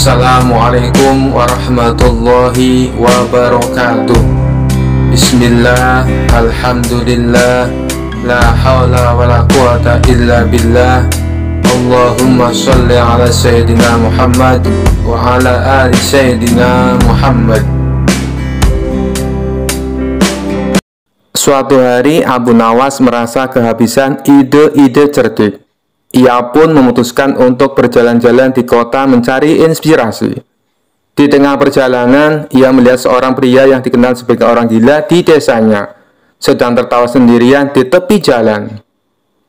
Assalamualaikum warahmatullahi wabarakatuh. Bismillah, alhamdulillah, la hawla wa la quwata illa billah. Allahumma sholli ala Sayyidina Muhammad wa ala ali Sayyidina Muhammad. Suatu hari Abu Nawas merasa kehabisan ide-ide cerdik. Ia pun memutuskan untuk berjalan-jalan di kota mencari inspirasi. Di tengah perjalanan, ia melihat seorang pria yang dikenal sebagai orang gila di desanya, sedang tertawa sendirian di tepi jalan.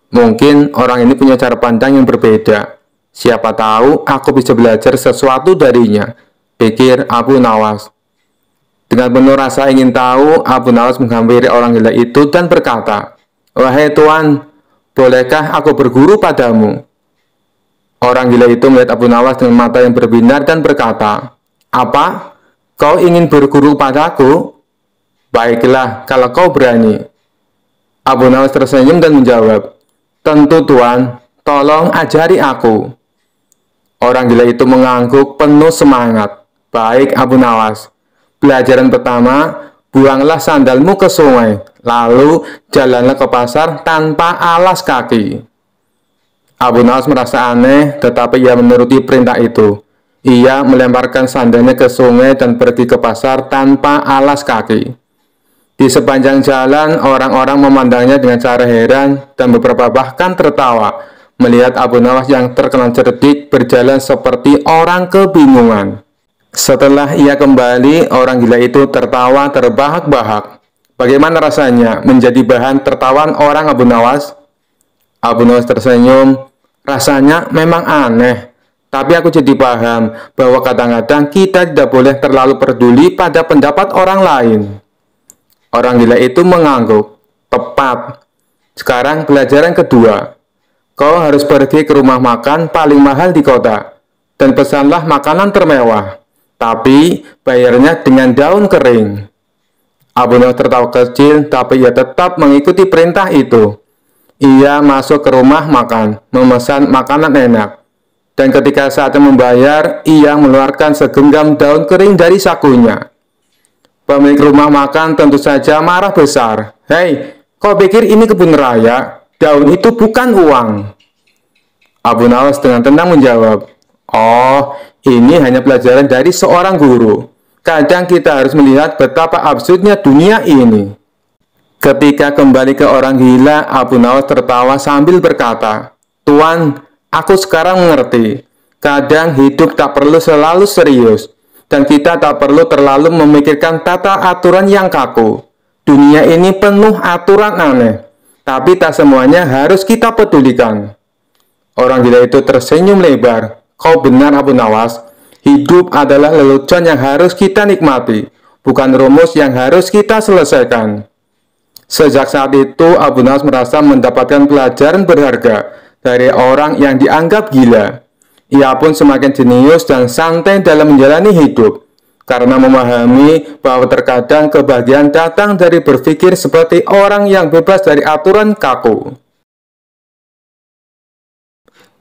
Mungkin orang ini punya cara pandang yang berbeda. Siapa tahu aku bisa belajar sesuatu darinya, pikir Abu Nawas. Dengan penuh rasa ingin tahu, Abu Nawas menghampiri orang gila itu dan berkata, "Wahai Tuan, bolehkah aku berguru padamu?" Orang gila itu melihat Abu Nawas dengan mata yang berbinar dan berkata, "Apa? Kau ingin berguru padaku? Baiklah, kalau kau berani." Abu Nawas tersenyum dan menjawab, "Tentu Tuan, tolong ajari aku." Orang gila itu mengangguk penuh semangat. "Baik Abu Nawas, pelajaran pertama, buanglah sandalmu ke sungai, lalu jalanlah ke pasar tanpa alas kaki." Abu Nawas merasa aneh, tetapi ia menuruti perintah itu. Ia melemparkan sandalnya ke sungai dan pergi ke pasar tanpa alas kaki. Di sepanjang jalan, orang-orang memandangnya dengan cara heran dan beberapa bahkan tertawa melihat Abu Nawas yang terkenal cerdik berjalan seperti orang kebingungan. Setelah ia kembali, orang gila itu tertawa terbahak-bahak. Bagaimana rasanya menjadi bahan tertawaan orang Abu Nawas? Abu Nawas tersenyum. "Rasanya memang aneh, tapi aku jadi paham bahwa kadang-kadang kita tidak boleh terlalu peduli pada pendapat orang lain." Orang gila itu mengangguk. "Tepat. Sekarang pelajaran kedua. Kau harus pergi ke rumah makan paling mahal di kota dan pesanlah makanan termewah. Tapi bayarnya dengan daun kering." Abu Nawas tertawa kecil, tapi ia tetap mengikuti perintah itu. Ia masuk ke rumah makan, memesan makanan enak. Dan ketika saatnya membayar, ia mengeluarkan segenggam daun kering dari sakunya. Pemilik rumah makan tentu saja marah besar. "Hei, kau pikir ini kebun raya? Daun itu bukan uang." Abu Nawas dengan tenang menjawab, "Oh, ini hanya pelajaran dari seorang guru. Kadang kita harus melihat betapa absurdnya dunia ini." Ketika kembali ke orang gila, Abu Nawas tertawa sambil berkata, "Tuan, aku sekarang mengerti. Kadang hidup tak perlu selalu serius, dan kita tak perlu terlalu memikirkan tata aturan yang kaku. Dunia ini penuh aturan aneh, tapi tak semuanya harus kita pedulikan." Orang gila itu tersenyum lebar. "Kau benar Abu Nawas. Hidup adalah lelucon yang harus kita nikmati, bukan rumus yang harus kita selesaikan." Sejak saat itu, Abu Nawas merasa mendapatkan pelajaran berharga dari orang yang dianggap gila. Ia pun semakin jenius dan santai dalam menjalani hidup, karena memahami bahwa terkadang kebahagiaan datang dari berpikir seperti orang yang bebas dari aturan kaku.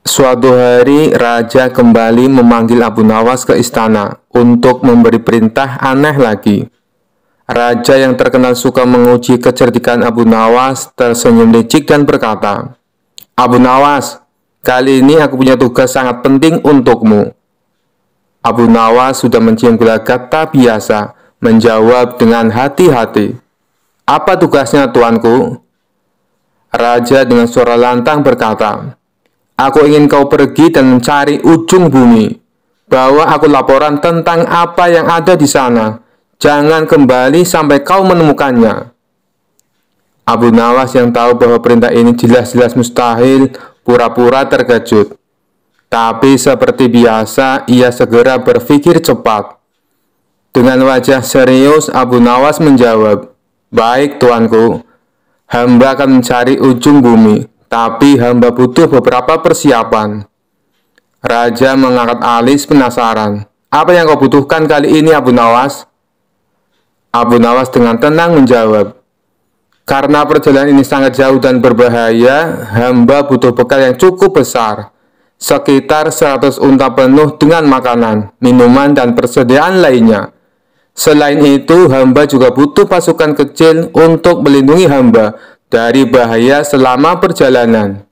Suatu hari, raja kembali memanggil Abu Nawas ke istana untuk memberi perintah aneh lagi. Raja yang terkenal suka menguji kecerdikan Abu Nawas tersenyum licik dan berkata, "Abu Nawas, kali ini aku punya tugas sangat penting untukmu." Abu Nawas sudah mencium gelagat tak biasa, menjawab dengan hati-hati, "Apa tugasnya, tuanku?" Raja dengan suara lantang berkata, "Aku ingin kau pergi dan mencari ujung bumi. Bawa aku laporan tentang apa yang ada di sana. Jangan kembali sampai kau menemukannya." Abu Nawas yang tahu bahwa perintah ini jelas-jelas mustahil, pura-pura terkejut. Tapi seperti biasa, ia segera berpikir cepat. Dengan wajah serius, Abu Nawas menjawab, "Baik, tuanku. Hamba akan mencari ujung bumi, tapi hamba butuh beberapa persiapan." Raja mengangkat alis penasaran. "Apa yang kau butuhkan kali ini, Abu Nawas?" Abu Nawas dengan tenang menjawab, "Karena perjalanan ini sangat jauh dan berbahaya, hamba butuh bekal yang cukup besar. sekitar 100 unta penuh dengan makanan, minuman, dan persediaan lainnya. Selain itu, hamba juga butuh pasukan kecil untuk melindungi hamba dari bahaya selama perjalanan.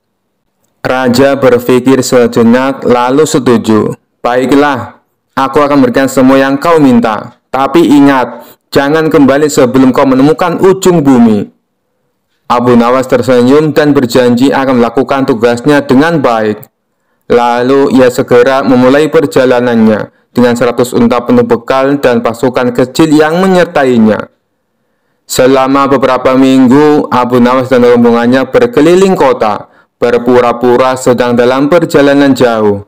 Raja berpikir sejenak lalu setuju. Baiklah, aku akan berikan semua yang kau minta. Tapi ingat, jangan kembali sebelum kau menemukan ujung bumi. Abu Nawas tersenyum dan berjanji akan melakukan tugasnya dengan baik. Lalu ia segera memulai perjalanannya dengan 100 unta penuh bekal dan pasukan kecil yang menyertainya. Selama beberapa minggu, Abu Nawas dan rombongannya berkeliling kota, berpura-pura sedang dalam perjalanan jauh.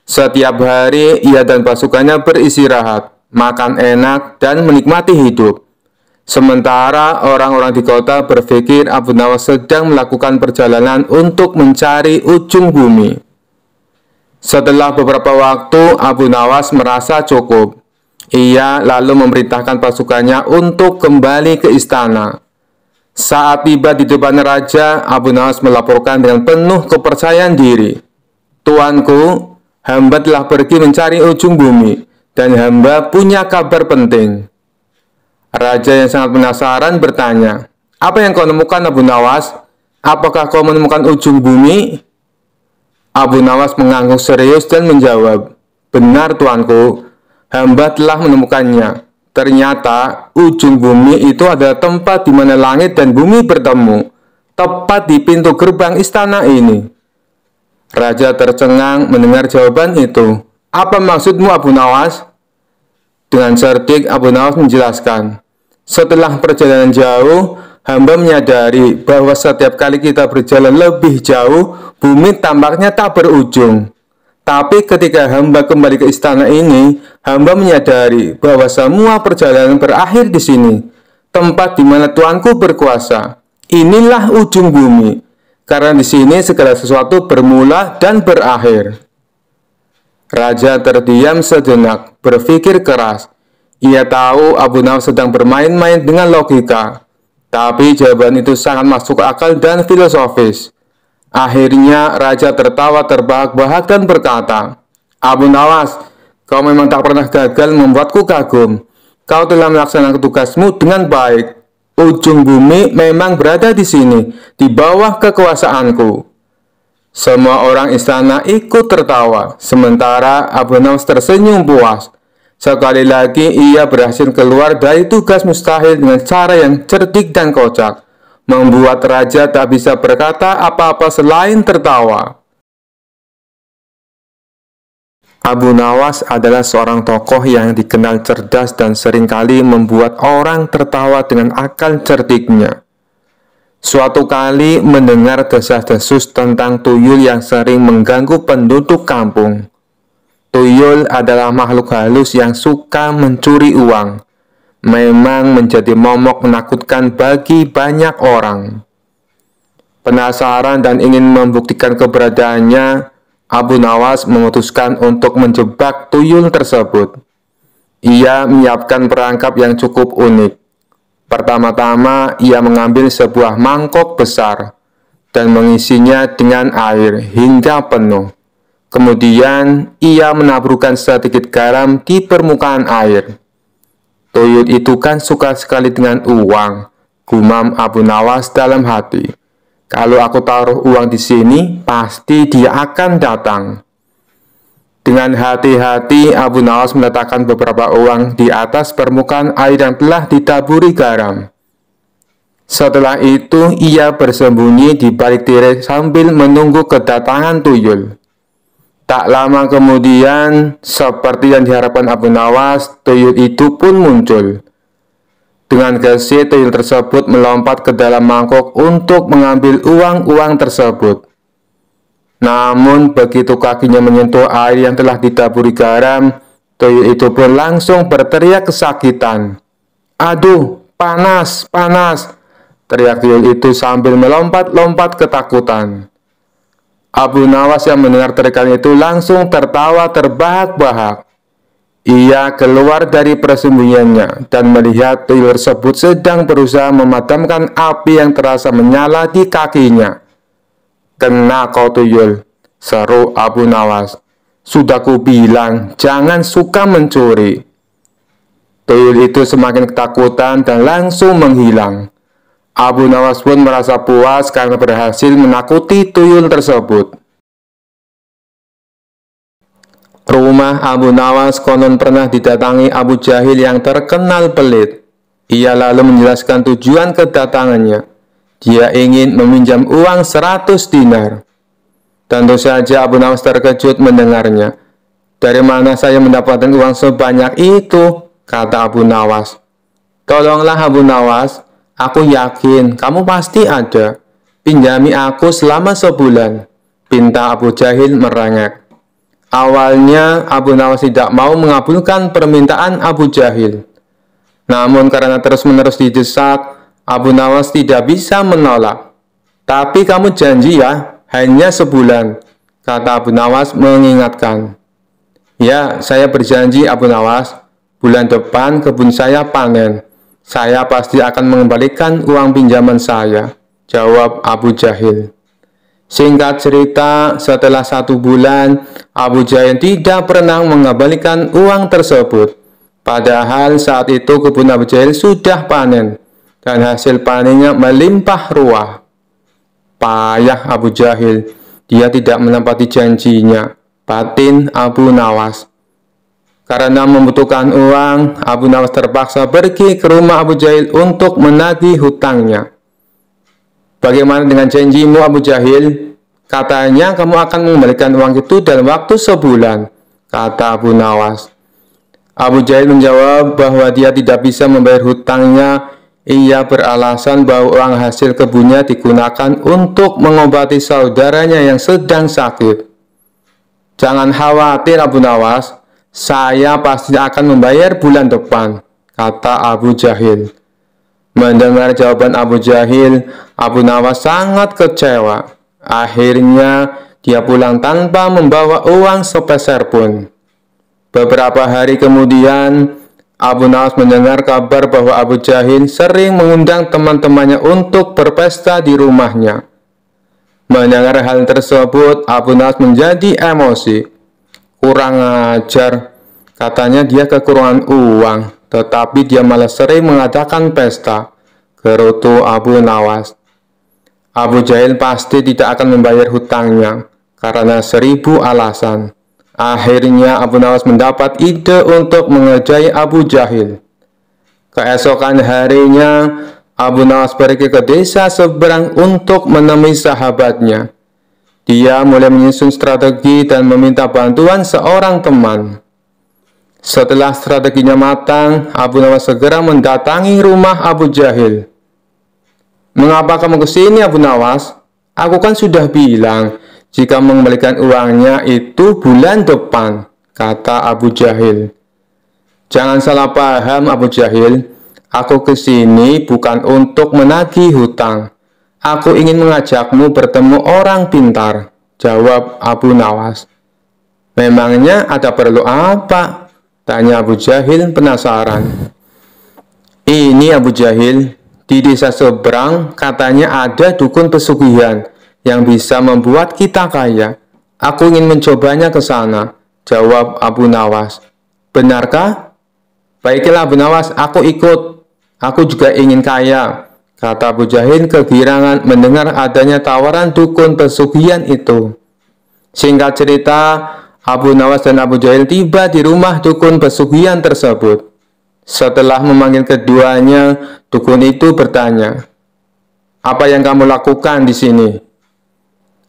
Setiap hari, ia dan pasukannya beristirahat, makan enak, dan menikmati hidup. Sementara orang-orang di kota berpikir Abu Nawas sedang melakukan perjalanan untuk mencari ujung bumi. Setelah beberapa waktu, Abu Nawas merasa cukup. Ia lalu memerintahkan pasukannya untuk kembali ke istana. Saat tiba di depan raja, Abu Nawas melaporkan dengan penuh kepercayaan diri. "Tuanku, hamba telah pergi mencari ujung bumi, dan hamba punya kabar penting." Raja yang sangat penasaran bertanya, "Apa yang kau temukan, Abu Nawas? Apakah kau menemukan ujung bumi?" Abu Nawas mengangguk serius dan menjawab, "Benar, tuanku, hamba telah menemukannya. Ternyata ujung bumi itu adalah tempat di mana langit dan bumi bertemu, tepat di pintu gerbang istana ini." Raja tercengang mendengar jawaban itu. "Apa maksudmu, Abu Nawas?" Dengan cerdik, Abu Nawas menjelaskan, "Setelah perjalanan jauh, hamba menyadari bahwa setiap kali kita berjalan lebih jauh, bumi tampaknya tak berujung. Tapi ketika hamba kembali ke istana ini, hamba menyadari bahwa semua perjalanan berakhir di sini, tempat di mana tuanku berkuasa. Inilah ujung bumi, karena di sini segala sesuatu bermula dan berakhir." Raja terdiam sejenak, berpikir keras. Ia tahu Abu Nawas sedang bermain-main dengan logika, tapi jawaban itu sangat masuk akal dan filosofis. Akhirnya raja tertawa terbahak-bahak dan berkata, "Abu Nawas, kau memang tak pernah gagal membuatku kagum. Kau telah melaksanakan tugasmu dengan baik. Ujung bumi memang berada di sini, di bawah kekuasaanku." Semua orang istana ikut tertawa, sementara Abu Nawas tersenyum puas. Sekali lagi ia berhasil keluar dari tugas mustahil dengan cara yang cerdik dan kocak, membuat raja tak bisa berkata apa-apa selain tertawa. Abu Nawas adalah seorang tokoh yang dikenal cerdas dan seringkali membuat orang tertawa dengan akal cerdiknya. Suatu kali mendengar desas-desus tentang tuyul yang sering mengganggu penduduk kampung. Tuyul adalah makhluk halus yang suka mencuri uang. Memang menjadi momok menakutkan bagi banyak orang. Penasaran dan ingin membuktikan keberadaannya, Abu Nawas memutuskan untuk menjebak tuyul tersebut. Ia menyiapkan perangkap yang cukup unik. Pertama-tama, ia mengambil sebuah mangkok besar dan mengisinya dengan air hingga penuh. Kemudian, ia menaburkan sedikit garam di permukaan air. "Tuyul itu kan suka sekali dengan uang," gumam Abu Nawas dalam hati. "Kalau aku taruh uang di sini, pasti dia akan datang." Dengan hati-hati, Abu Nawas meletakkan beberapa uang di atas permukaan air yang telah ditaburi garam. Setelah itu, ia bersembunyi di balik tirai sambil menunggu kedatangan tuyul. Tak lama kemudian, seperti yang diharapkan Abu Nawas, tuyul itu pun muncul. Dengan gesit, tuyul tersebut melompat ke dalam mangkok untuk mengambil uang-uang tersebut. Namun, begitu kakinya menyentuh air yang telah ditaburi garam, tuyul itu pun langsung berteriak kesakitan. "Aduh, panas, panas!" teriak tuyul itu sambil melompat-lompat ketakutan. Abu Nawas yang mendengar teriakan itu langsung tertawa terbahak-bahak. Ia keluar dari persembunyiannya dan melihat tuyul tersebut sedang berusaha memadamkan api yang terasa menyala di kakinya. "Kena kau tuyul, Seru Abu Nawas. Sudah kubilang, jangan suka mencuri. Tuyul itu semakin ketakutan dan langsung menghilang. Abu Nawas pun merasa puas karena berhasil menakuti tuyul tersebut. Rumah Abu Nawas konon pernah didatangi Abu Jahil yang terkenal pelit. Ia lalu menjelaskan tujuan kedatangannya. Dia ingin meminjam uang 100 dinar. Tentu saja Abu Nawas terkejut mendengarnya. "Dari mana saya mendapatkan uang sebanyak itu?" kata Abu Nawas. "Tolonglah Abu Nawas, aku yakin kamu pasti ada. Pinjami aku selama sebulan," pinta Abu Jahil merengek. Awalnya Abu Nawas tidak mau mengabulkan permintaan Abu Jahil. Namun karena terus-menerus didesak, Abu Nawas tidak bisa menolak. "Tapi kamu janji ya, hanya sebulan," kata Abu Nawas mengingatkan. "Ya, saya berjanji Abu Nawas, bulan depan kebun saya panen. Saya pasti akan mengembalikan uang pinjaman saya," jawab Abu Jahil. Singkat cerita, setelah 1 bulan, Abu Jahil tidak pernah mengembalikan uang tersebut. Padahal saat itu kebun Abu Jahil sudah panen, dan hasil panennya melimpah ruah. Payah Abu Jahil, dia tidak menepati janjinya, batin Abu Nawas. Karena membutuhkan uang, Abu Nawas terpaksa pergi ke rumah Abu Jahil untuk menagih hutangnya. "Bagaimana dengan janjimu Abu Jahil? Katanya kamu akan mengembalikan uang itu dalam waktu sebulan," kata Abu Nawas. Abu Jahil menjawab bahwa dia tidak bisa membayar hutangnya. Ia beralasan bahwa uang hasil kebunnya digunakan untuk mengobati saudaranya yang sedang sakit. "Jangan khawatir Abu Nawas, saya pasti akan membayar bulan depan," kata Abu Jahil. Mendengar jawaban Abu Jahil, Abu Nawas sangat kecewa. Akhirnya, dia pulang tanpa membawa uang sepeser pun. Beberapa hari kemudian, Abu Nawas mendengar kabar bahwa Abu Jahil sering mengundang teman-temannya untuk berpesta di rumahnya. Mendengar hal tersebut, Abu Nawas menjadi emosi. "Kurang ajar," katanya, dia kekurangan uang, tetapi dia malah sering mengadakan pesta, gerutu Abu Nawas. Abu Jahil pasti tidak akan membayar hutangnya karena 1000 alasan. Akhirnya Abu Nawas mendapat ide untuk mengerjai Abu Jahil. Keesokan harinya, Abu Nawas pergi ke desa seberang untuk menemui sahabatnya. Dia mulai menyusun strategi dan meminta bantuan seorang teman. Setelah strateginya matang, Abu Nawas segera mendatangi rumah Abu Jahil. "Mengapa kamu ke sini Abu Nawas? Aku kan sudah bilang jika mengembalikan uangnya itu bulan depan," kata Abu Jahil. "Jangan salah paham Abu Jahil, aku ke sini bukan untuk menagih hutang. Aku ingin mengajakmu bertemu orang pintar," jawab Abu Nawas. "Memangnya ada perlu apa?" tanya Abu Jahil penasaran. "Ini Abu Jahil, di desa seberang katanya ada dukun pesugihan yang bisa membuat kita kaya. Aku ingin mencobanya ke sana," jawab Abu Nawas. "Benarkah? Baiklah Abu Nawas, aku ikut. Aku juga ingin kaya," kata Abu Jahil kegirangan mendengar adanya tawaran dukun pesugihan itu. Singkat cerita, Abu Nawas dan Abu Jahil tiba di rumah dukun pesugihan tersebut. Setelah memanggil keduanya, dukun itu bertanya, "Apa yang kamu lakukan di sini?"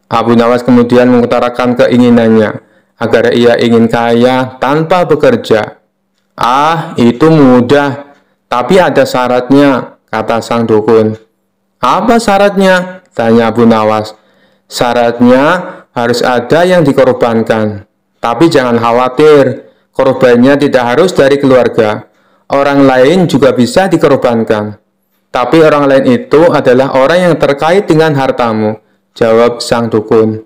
Abu Nawas kemudian mengutarakan keinginannya agar ia ingin kaya tanpa bekerja. "Ah, itu mudah, tapi ada syaratnya," kata sang dukun. "Apa syaratnya?" tanya Abu Nawas. "Syaratnya harus ada yang dikorbankan. Tapi jangan khawatir, korbannya tidak harus dari keluarga. Orang lain juga bisa dikorbankan. Tapi orang lain itu adalah orang yang terkait dengan hartamu," jawab sang dukun.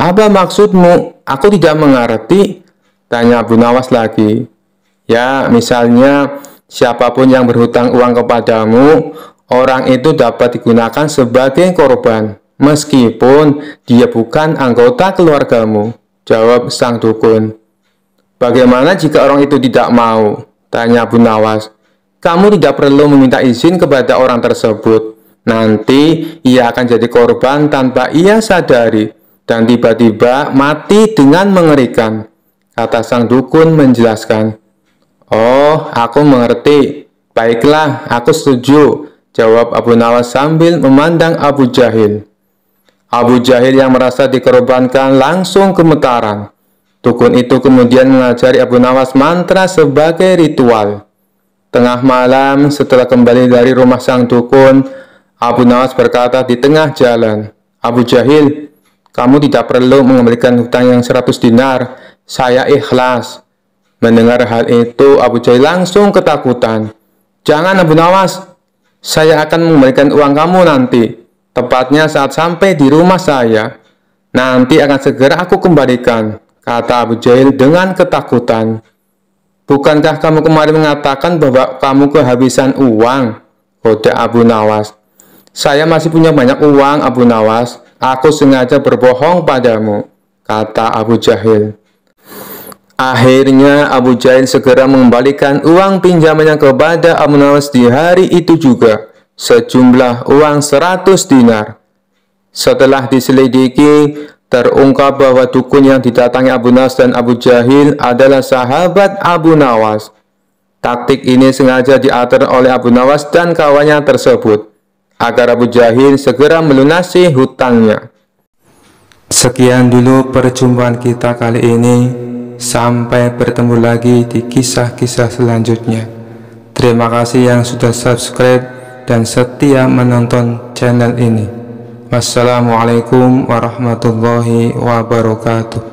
"Apa maksudmu? Aku tidak mengerti," tanya Abu Nawas lagi. "Ya, misalnya siapapun yang berhutang uang kepadamu, orang itu dapat digunakan sebagai korban. meskipun dia bukan anggota keluargamu, jawab sang dukun. Bagaimana jika orang itu tidak mau? Tanya Abu Nawas. Kamu tidak perlu meminta izin kepada orang tersebut. Nanti ia akan jadi korban tanpa ia sadari dan tiba-tiba mati dengan mengerikan, kata sang dukun menjelaskan. Oh, aku mengerti. Baiklah, aku setuju, jawab Abu Nawas sambil memandang Abu Jahil. Abu Jahil yang merasa dikorbankan langsung gemetaran. Dukun itu kemudian mengajari Abu Nawas mantra sebagai ritual. Tengah malam, setelah kembali dari rumah sang dukun, Abu Nawas berkata di tengah jalan, Abu Jahil, kamu tidak perlu mengembalikan hutang yang 100 dinar. Saya ikhlas. Mendengar hal itu, Abu Jahil langsung ketakutan. Jangan Abu Nawas, saya akan mengembalikan uang kamu nanti. Tepatnya saat sampai di rumah saya. Nanti akan segera aku kembalikan, kata Abu Jahil dengan ketakutan. Bukankah kamu kemarin mengatakan bahwa kamu kehabisan uang? Kode Abu Nawas. Saya masih punya banyak uang, Abu Nawas. Aku sengaja berbohong padamu, kata Abu Jahil. Akhirnya Abu Jahil segera mengembalikan uang pinjamannya kepada Abu Nawas di hari itu juga, sejumlah uang 100 dinar. Setelah diselidiki, terungkap bahwa dukun yang didatangi Abu Nawas dan Abu Jahil adalah sahabat Abu Nawas. Taktik ini sengaja diatur oleh Abu Nawas dan kawannya tersebut, agar Abu Jahil segera melunasi hutangnya. Sekian dulu perjumpaan kita kali ini. Sampai bertemu lagi di kisah-kisah selanjutnya. Terima kasih yang sudah subscribe dan setia menonton channel ini. Wassalamualaikum warahmatullahi wabarakatuh.